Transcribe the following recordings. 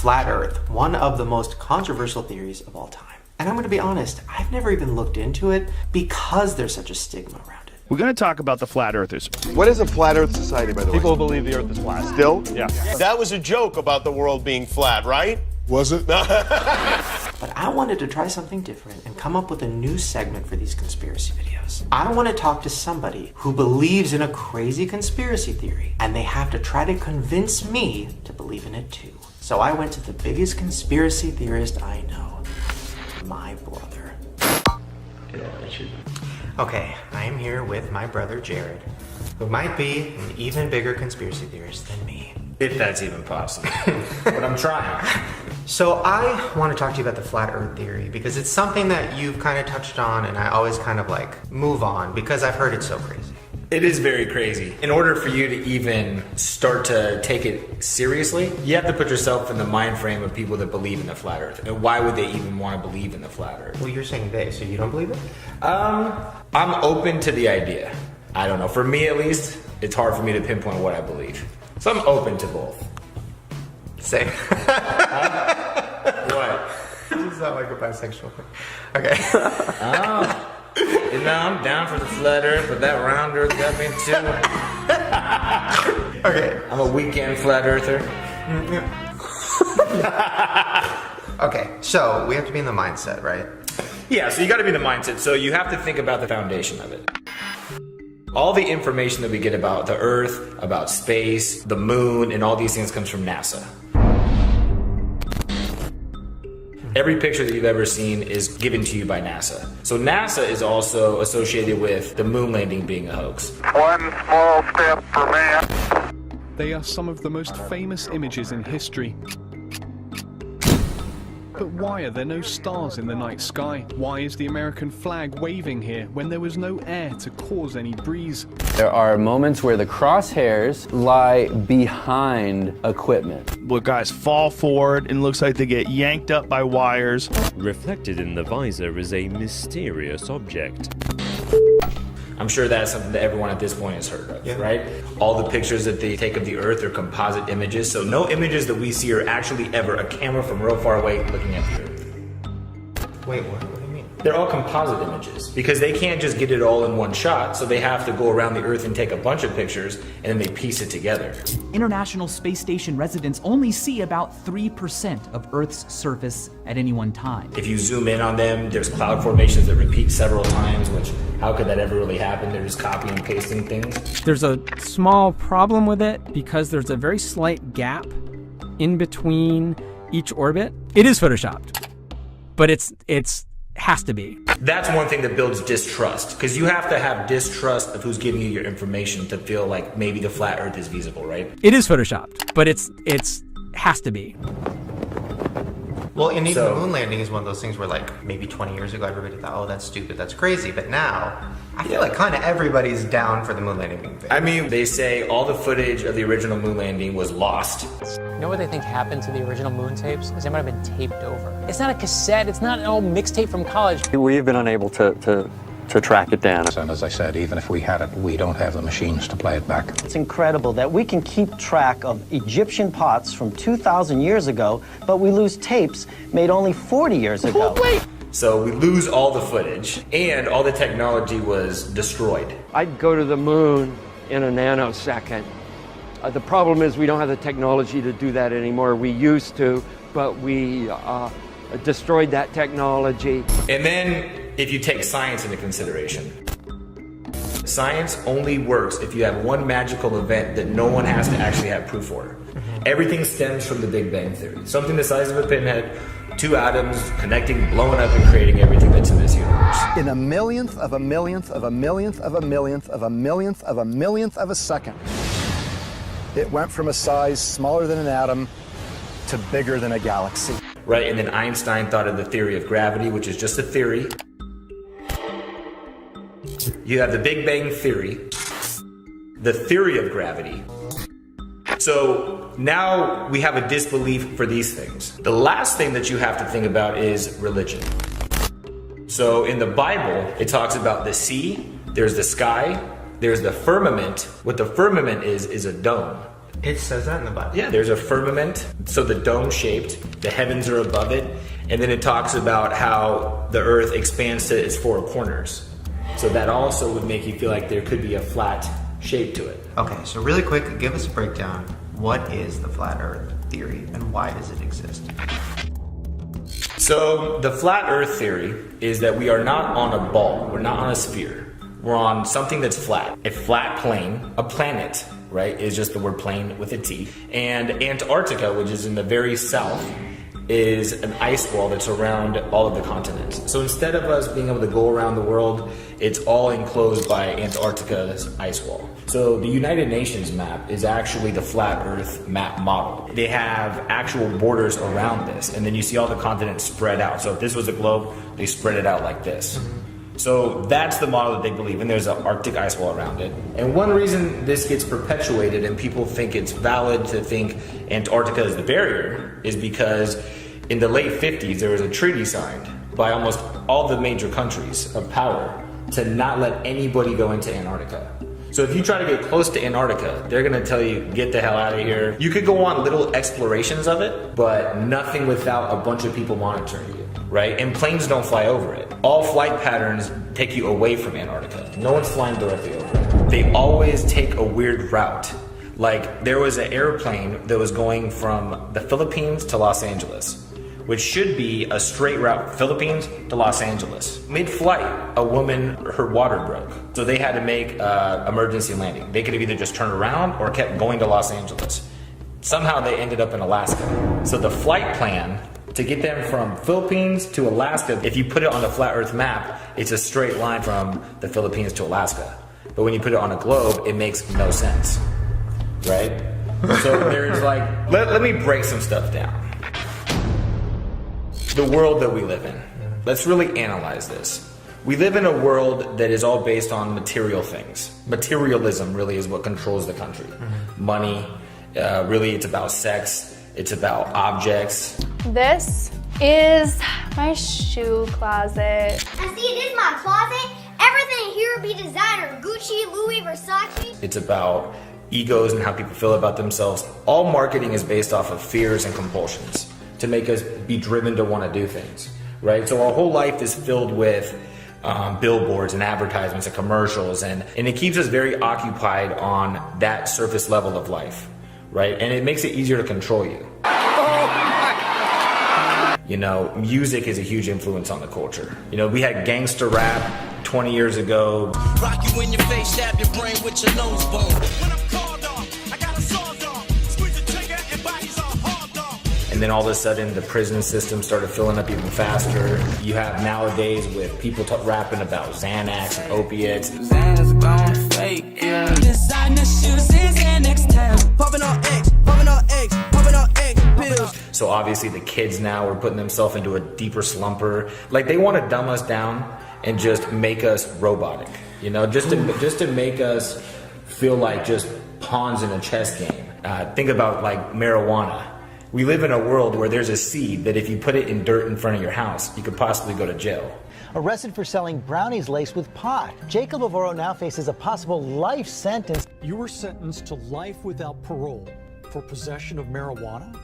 flat earth, one of the most controversial theories of all time. And I'm going to be honest, I've never even looked into it because there's such a stigma around it. We're going to talk about the flat earthers. What is a flat earth society, by the way? People who believe the earth is flat. Still? Yeah. That was a joke about the world being flat, right? Was it? But I wanted to try something different and come up with a new segment for these conspiracy videos. I want to talk to somebody who believes in a crazy conspiracy theory, and they have to try to convince me to believe in it too. So I went to the biggest conspiracy theorist I know, my brother. Okay, I am here with my brother Jared, who might be an even bigger conspiracy theorist than me. If that's even possible. But I'm trying. So I want to talk to you about the flat earth theory because it's something that you've kind of touched on and I always kind of like move on because I've heard it's so crazy. It is very crazy. In order for you to even start to take it seriously, you have to put yourself in the mind frame of people that believe in the flat earth. And why would they even want to believe in the flat earth? Well, you're saying they, so you don't believe it? I'm open to the idea. I don't know. For me at least, it's hard for me to pinpoint what I believe. So I'm open to both. Same. What? This is not like a bisexual thing. Okay. Oh. You know, I'm down for the flat earth, but that round earth got me too. Okay. I'm a weekend flat earther. Okay, so we have to be in the mindset, right? Yeah, so you gotta be in the mindset. So you have to think about the foundation of it. All the information that we get about the Earth, about space, the moon, and all these things comes from NASA. Every picture that you've ever seen is given to you by NASA. So NASA is also associated with the moon landing being a hoax. One small step for man. They are some of the most famous images in history. But why are there no stars in the night sky? Why is the American flag waving here when there was no air to cause any breeze? There are moments where the crosshairs lie behind equipment. Where guys fall forward and looks like they get yanked up by wires. Reflected in the visor is a mysterious object. I'm sure that's something that everyone at this point has heard of, right? All the pictures that they take of the Earth are composite images, so no images that we see are actually ever a camera from real far away looking at the Earth. Wait, what do you mean? They're all composite images because they can't just get it all in one shot, so they have to go around the Earth and take a bunch of pictures and then they piece it together. International Space Station residents only see about 3% of Earth's surface at any one time. If you zoom in on them, there's cloud formations that repeat several times, which how could that ever really happen? They're just copying and pasting things. There's a small problem with it because there's a very slight gap in between each orbit. It is photoshopped, but it's has to be. That's one thing that builds distrust, because you have to have distrust of who's giving you your information to feel like maybe the flat Earth is feasible, right? It is photoshopped, but it's has to be. Well, and even the moon landing is one of those things where, like, maybe 20 years ago, everybody thought, oh, that's stupid, that's crazy. But now, I feel like kind of everybody's down for the moon landing being fake. I mean, they say all the footage of the original moon landing was lost. You know what they think happened to the original moon tapes? Is they might have been taped over. It's not a cassette, it's not an old mixtape from college. We've been unable to track it down. And as I said, even if we had it, we don't have the machines to play it back. It's incredible that we can keep track of Egyptian pots from 2,000 years ago, but we lose tapes made only 40 years ago. Wait! So we lose all the footage, and all the technology was destroyed. I'd go to the moon in a nanosecond. The problem is we don't have the technology to do that anymore. We used to, but we destroyed that technology. And then, if you take science into consideration, science only works if you have one magical event that no one has to actually have proof for. Everything stems from the Big Bang Theory. Something the size of a pinhead, two atoms connecting, blowing up, and creating everything that's in this universe. In a millionth of a millionth of a millionth of a millionth of a millionth of a millionth of a second, it went from a size smaller than an atom to bigger than a galaxy. Right, and then Einstein thought of the theory of gravity, which is just a theory. You have the Big Bang Theory, the theory of gravity. So now we have a disbelief for these things. The last thing that you have to think about is religion. So in the Bible, it talks about the sea, there's the sky, there's the firmament. What the firmament is a dome. It says that in the Bible. Yeah, there's a firmament, so the dome shaped, the heavens are above it, and then it talks about how the earth expands to its four corners. So that also would make you feel like there could be a flat shape to it. Okay, so really quick, give us a breakdown. What is the flat earth theory and why does it exist? So the flat earth theory is that we are not on a ball, we're not on a sphere. We're on something that's flat. A flat plane, a planet, right, is just the word plane with a T. And Antarctica, which is in the very south, is an ice wall that's around all of the continents. So instead of us being able to go around the world, it's all enclosed by Antarctica's ice wall. So the United Nations map is actually the flat earth map model. They have actual borders around this, and then you see all the continents spread out. So if this was a globe, they spread it out like this. So that's the model that they believe, and there's an Arctic ice wall around it. And one reason this gets perpetuated and people think it's valid to think Antarctica is the barrier is because in the late 50s, there was a treaty signed by almost all the major countries of power to not let anybody go into Antarctica. So if you try to get close to Antarctica, they're gonna tell you, get the hell out of here. You could go on little explorations of it, but nothing without a bunch of people monitoring you, right? And planes don't fly over it. All flight patterns take you away from Antarctica. No one's flying directly over it. They always take a weird route. Like there was an airplane that was going from the Philippines to Los Angeles, which should be a straight route, Philippines to Los Angeles. Mid-flight, a woman, her water broke. So they had to make emergency landing. They could have either just turned around or kept going to Los Angeles. Somehow they ended up in Alaska. So the flight plan to get them from Philippines to Alaska, if you put it on the flat earth map, it's a straight line from the Philippines to Alaska. But when you put it on a globe, it makes no sense, right? So there's like, let me break some stuff down. The world that we live in. Let's really analyze this. We live in a world that is all based on material things. Materialism really is what controls the country. Money, really it's about sex, it's about objects. This is my shoe closet. I see it is my closet. Everything here would be designer. Gucci, Louis, Versace. It's about egos and how people feel about themselves. All marketing is based off of fears and compulsions to make us be driven to want to do things, right? So our whole life is filled with billboards and advertisements and commercials, and it keeps us very occupied on that surface level of life, right? And it makes it easier to control you. You know, music is a huge influence on the culture. You know, we had gangster rap 20 years ago. Rock you in your face, stab your brain with your nose bone. When I'm called off, I got a sawed off. Squeeze the trigger and bodies are hauled off. And then all of a sudden, the prison system started filling up even faster. You have nowadays with people rapping about Xanax and opiates. Xanax gone fake, yeah. Designer shoes is Xanax tab. Popping on X, popping on X, popping on X pills. So obviously the kids now are putting themselves into a deeper slumper. Like they want to dumb us down and just make us robotic. You know, just to make us feel like just pawns in a chess game. Think about like marijuana. We live in a world where there's a seed that if you put it in dirt in front of your house, you could possibly go to jail. Arrested for selling brownies laced with pot. Jacob Avoro now faces a possible life sentence. You were sentenced to life without parole for possession of marijuana?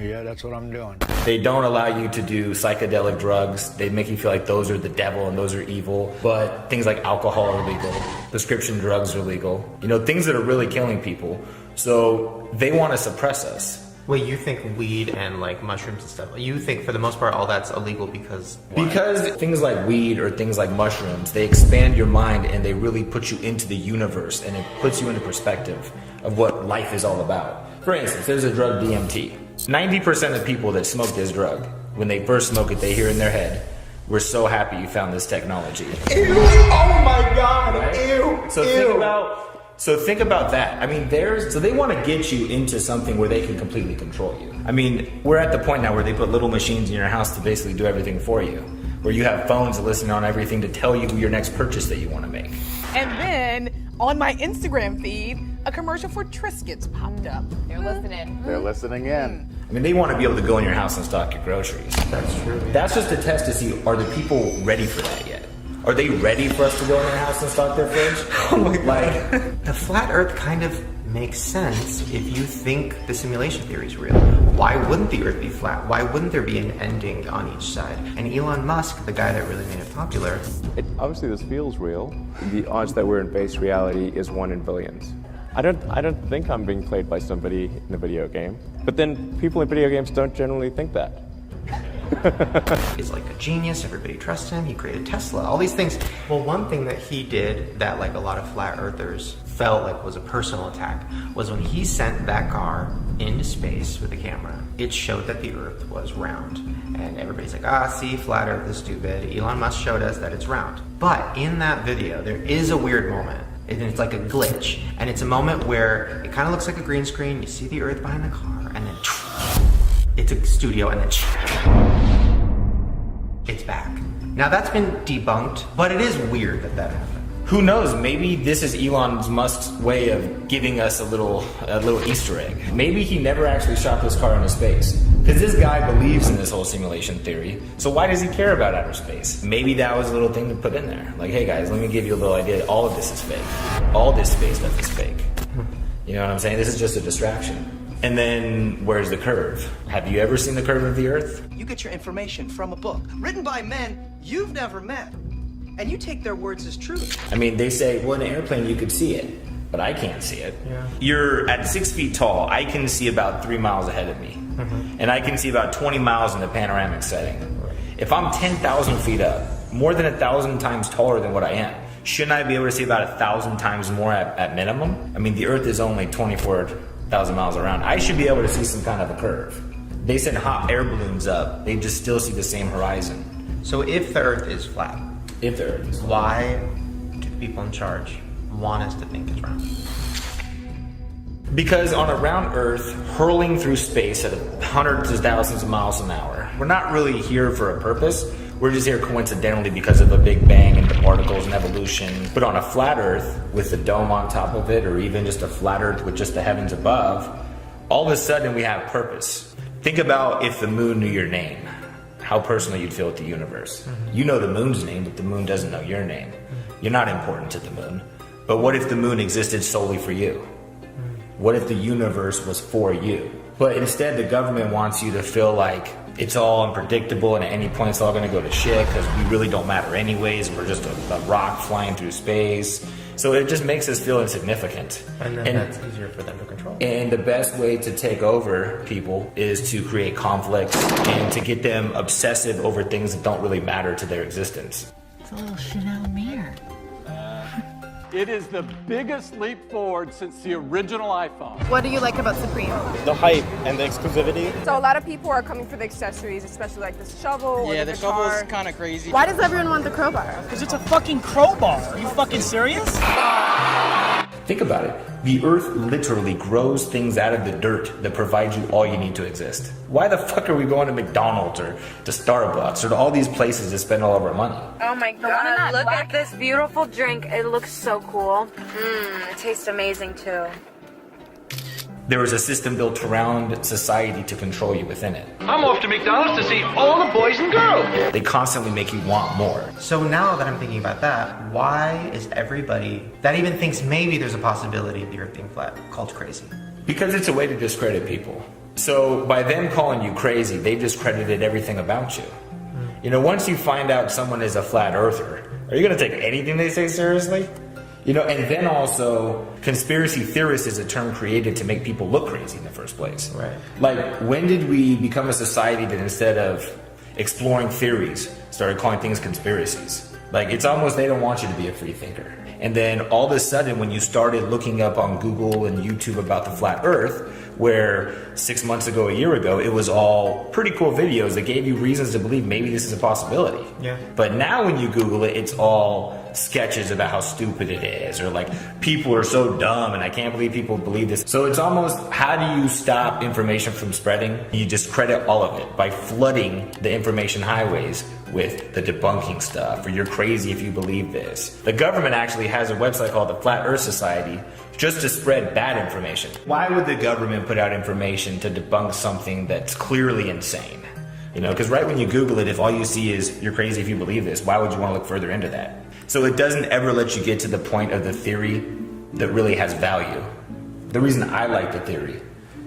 Yeah, that's what I'm doing. They don't allow you to do psychedelic drugs. They make you feel like those are the devil and those are evil. But things like alcohol are legal. Prescription drugs are legal. You know, things that are really killing people. So they want to suppress us. Wait, you think weed and like mushrooms and stuff, you think for the most part all that's illegal because why? Because things like weed or things like mushrooms, they expand your mind and they really put you into the universe and it puts you into perspective of what life is all about. For instance, there's a drug DMT. 90% of people that smoke this drug, when they first smoke it, they hear in their head, "We're so happy you found this technology." Ew! Oh my God! Right? Ew! So think about that. I mean, so they want to get you into something where they can completely control you. I mean, we're at the point now where they put little machines in your house to basically do everything for you. Where you have phones that listen on everything to tell you your next purchase that you want to make. And then on my Instagram feed, a commercial for Triscuits popped up. They're listening. They're listening in. I mean, they want to be able to go in your house and stock your groceries. That's true. That's just a test to see, are the people ready for that yet? Are they ready for us to go in their house and stock their fridge? Oh my God. Like, the flat earth kind of makes sense if you think the simulation theory is real. Why wouldn't the Earth be flat? Why wouldn't there be an ending on each side? And Elon Musk, the guy that really made it popular, Obviously this feels real. The odds that we're in base reality is 1 in billions. I don't think I'm being played by somebody in a video game. But then people in video games don't generally think that. He's like a genius, everybody trusts him, he created Tesla, all these things. Well, one thing that he did that like a lot of flat earthers felt like was a personal attack was when he sent that car into space with a camera, it showed that the Earth was round. And everybody's like, see, flat Earth is stupid. Elon Musk showed us that it's round. But in that video, there is a weird moment. And it's like a glitch. And it's a moment where it kind of looks like a green screen, you see the Earth behind the car, and then it's a studio, and then it's back. Now that's been debunked, but it is weird that that happened. Who knows? Maybe this is Elon Musk's way of giving us a little Easter egg. Maybe he never actually shot this car into space. Because this guy believes in this whole simulation theory, so why does he care about outer space? Maybe that was a little thing to put in there. Like, hey guys, let me give you a little idea. All of this is fake. All this space stuff is fake. You know what I'm saying? This is just a distraction. And then, where's the curve? Have you ever seen the curve of the Earth? You get your information from a book written by men you've never met, and you take their words as truth. I mean, they say, well, in an airplane you could see it, but I can't see it. Yeah. You're at 6 feet tall. I can see about 3 miles ahead of me. And I can see about 20 miles in the panoramic setting. If I'm 10,000 feet up, more than 1,000 times taller than what I am, shouldn't I be able to see about 1,000 times more at minimum? I mean, the Earth is only 24,000 miles around. I should be able to see some kind of a curve. They send hot air balloons up. They just still see the same horizon. So if the Earth is flat, if the Earth is flat, why do the people in charge want us to think it's round? Because on a round Earth, hurling through space at hundreds of thousands of miles an hour, we're not really here for a purpose. We're just here coincidentally because of a Big Bang and the particles and evolution. But on a flat Earth with a dome on top of it, or even just a flat Earth with just the heavens above, all of a sudden we have purpose. Think about if the moon knew your name, how personal you'd feel with the universe. You know the moon's name, but the moon doesn't know your name. You're not important to the moon. But what if the moon existed solely for you? What if the universe was for you? But instead, the government wants you to feel like it's all unpredictable and at any point it's all going to go to shit because we really don't matter anyways. We're just a rock flying through space. So it just makes us feel insignificant. And then that's easier for them to control. And the best way to take over people is to create conflict and to get them obsessive over things that don't really matter to their existence. It's a little Chanel mirror. It is the biggest leap forward since the original iPhone. What do you like about Supreme? The hype and the exclusivity. So a lot of people are coming for the accessories, especially like this shovel or Yeah, the the shovel guitar. is kind of crazy. Why does everyone want the crowbar? Because it's a fucking crowbar. Are you fucking serious? Think about it. The Earth literally grows things out of the dirt that provide you all you need to exist. Why the fuck are we going to McDonald's or to Starbucks or to all these places to spend all of our money? Oh my god, look at this beautiful drink. It looks so cool. It tastes amazing too. There was a system built around society to control you within it. I'm off to McDonald's to see all the boys and girls. They constantly make you want more. So now that I'm thinking about that, why is everybody that even thinks maybe there's a possibility of the Earth being flat called crazy? Because it's a way to discredit people. So by them calling you crazy, they've discredited everything about you. You know, once you find out someone is a flat earther, are you going to take anything they say seriously? You know, and then also, conspiracy theorist is a term created to make people look crazy in the first place. Right. Like, when did we become a society that instead of exploring theories, started calling things conspiracies? Like, it's almost they don't want you to be a free thinker. And then all of a sudden, when you started looking up on Google and YouTube about the flat Earth, where 6 months ago, a year ago, it was all pretty cool videos that gave you reasons to believe maybe this is a possibility. Yeah. But now when you Google it, it's all sketches about how stupid it is, or like people are so dumb and I can't believe people believe this. So it's almost, how do you stop information from spreading? You discredit all of it by flooding the information highways with the debunking stuff, or you're crazy if you believe this. The government actually has a website called the Flat Earth Society just to spread bad information. Why would the government put out information to debunk something that's clearly insane? You know, because right when you Google it, if all you see is you're crazy if you believe this, why would you want to look further into that? So it doesn't ever let you get to the point of the theory that really has value. The reason I like the theory,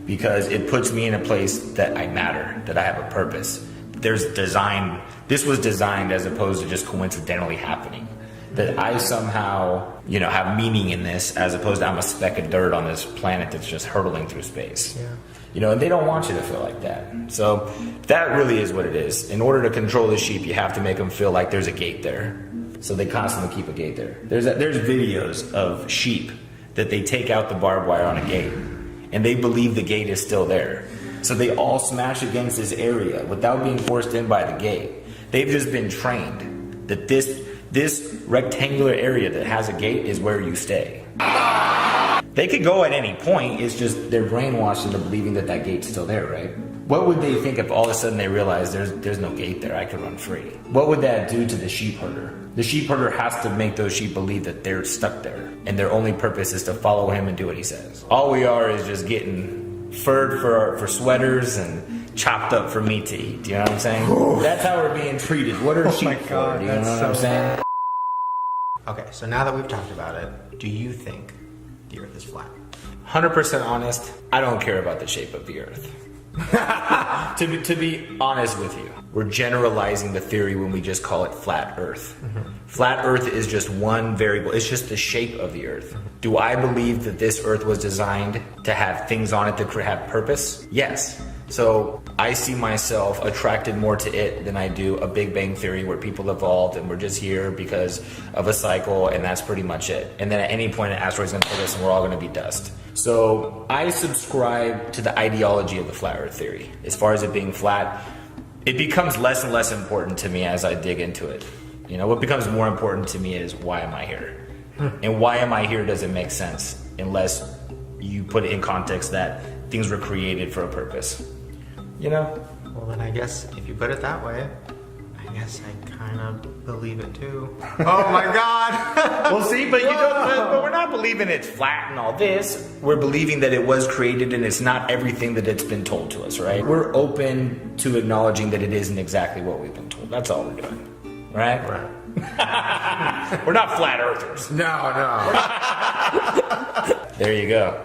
because it puts me in a place that I matter, that I have a purpose. This was designed as opposed to just coincidentally happening. That I somehow, have meaning in this, as opposed to I'm a speck of dirt on this planet that's just hurtling through space. Yeah. And they don't want you to feel like that. So that really is what it is. In order to control the sheep, you have to make them feel like there's a gate there. So they constantly keep a gate there. There's videos of sheep that they take out the barbed wire on a gate, and they believe the gate is still there. So they all smash against this area without being forced in by the gate. They've just been trained that this rectangular area that has a gate is where you stay. They could go at any point, it's just they're brainwashed into believing that that gate's still there, right? What would they think if all of a sudden they realize there's no gate there, I could run free? What would that do to the sheep herder? The sheep herder has to make those sheep believe that they're stuck there, and their only purpose is to follow him and do what he says. All we are is just getting furred for sweaters and chopped up for meat to eat. Do you know what I'm saying? That's how we're being treated. What are sheep for? Do you know what I'm saying? Okay, so now that we've talked about it, do you think the Earth is flat? 100% honest, I don't care about the shape of the Earth. To be honest with you, we're generalizing the theory when we just call it flat Earth. Flat Earth is just one variable. It's just the shape of the Earth. Do I believe that this Earth was designed to have things on it that could have purpose? Yes. So I see myself attracted more to it than I do a Big Bang Theory where people evolved and we're just here because of a cycle and that's pretty much it. And then at any point an asteroid's gonna hit us and we're all gonna be dust. So I subscribe to the ideology of the flat Earth theory. As far as it being flat, it becomes less and less important to me as I dig into it. What becomes more important to me is why am I here? And why am I here doesn't make sense unless you put it in context that things were created for a purpose. Well, then I guess if you put it that way, I guess I kind of believe it too. Oh my God! Well, see, but we're not believing it's flat and all this. We're believing that it was created and it's not everything that it's been told to us, right? We're open to acknowledging that it isn't exactly what we've been told. That's all we're doing, right? We're not flat earthers. No. There you go.